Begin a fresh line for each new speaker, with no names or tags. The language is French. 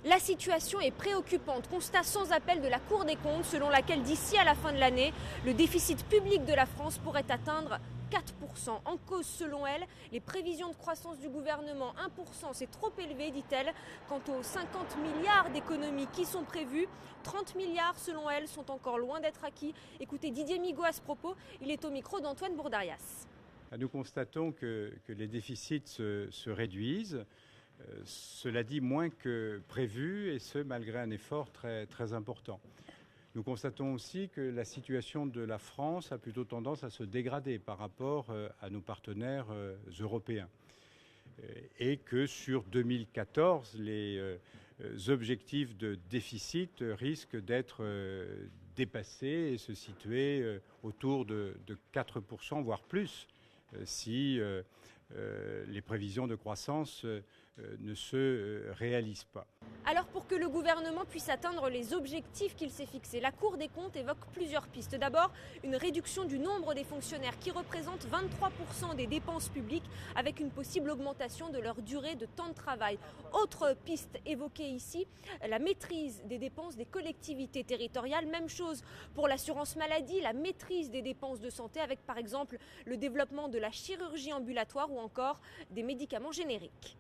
La situation est préoccupante. Constat sans appel de la Cour des comptes selon laquelle d'ici à la fin de l'année, le déficit public de la France pourrait atteindre 4%. En cause, selon elle, les prévisions de croissance du gouvernement. 1%, c'est trop élevé, dit-elle. Quant aux 50 milliards d'économies qui sont prévues, 30 milliards, selon elle, sont encore loin d'être acquis. Écoutez Didier Migaud à ce propos. Il est au micro d'Antoine Bourdarias.
Nous constatons que les déficits se réduisent. Cela dit, moins que prévu, et ce, malgré un effort très important. Nous constatons aussi que la situation de la France a plutôt tendance à se dégrader par rapport à nos partenaires européens. Et que sur 2014, les objectifs de déficit risquent d'être dépassés et se situer autour de 4%, voire plus, si les prévisions de croissance ne se réalisent pas.
Alors pour que le gouvernement puisse atteindre les objectifs qu'il s'est fixés, la Cour des comptes évoque plusieurs pistes. D'abord, une réduction du nombre des fonctionnaires qui représente 23% des dépenses publiques avec une possible augmentation de leur durée de temps de travail. Autre piste évoquée ici, la maîtrise des dépenses des collectivités territoriales. Même chose pour l'assurance maladie, la maîtrise des dépenses de santé avec par exemple le développement de la chirurgie ambulatoire ou encore des médicaments génériques.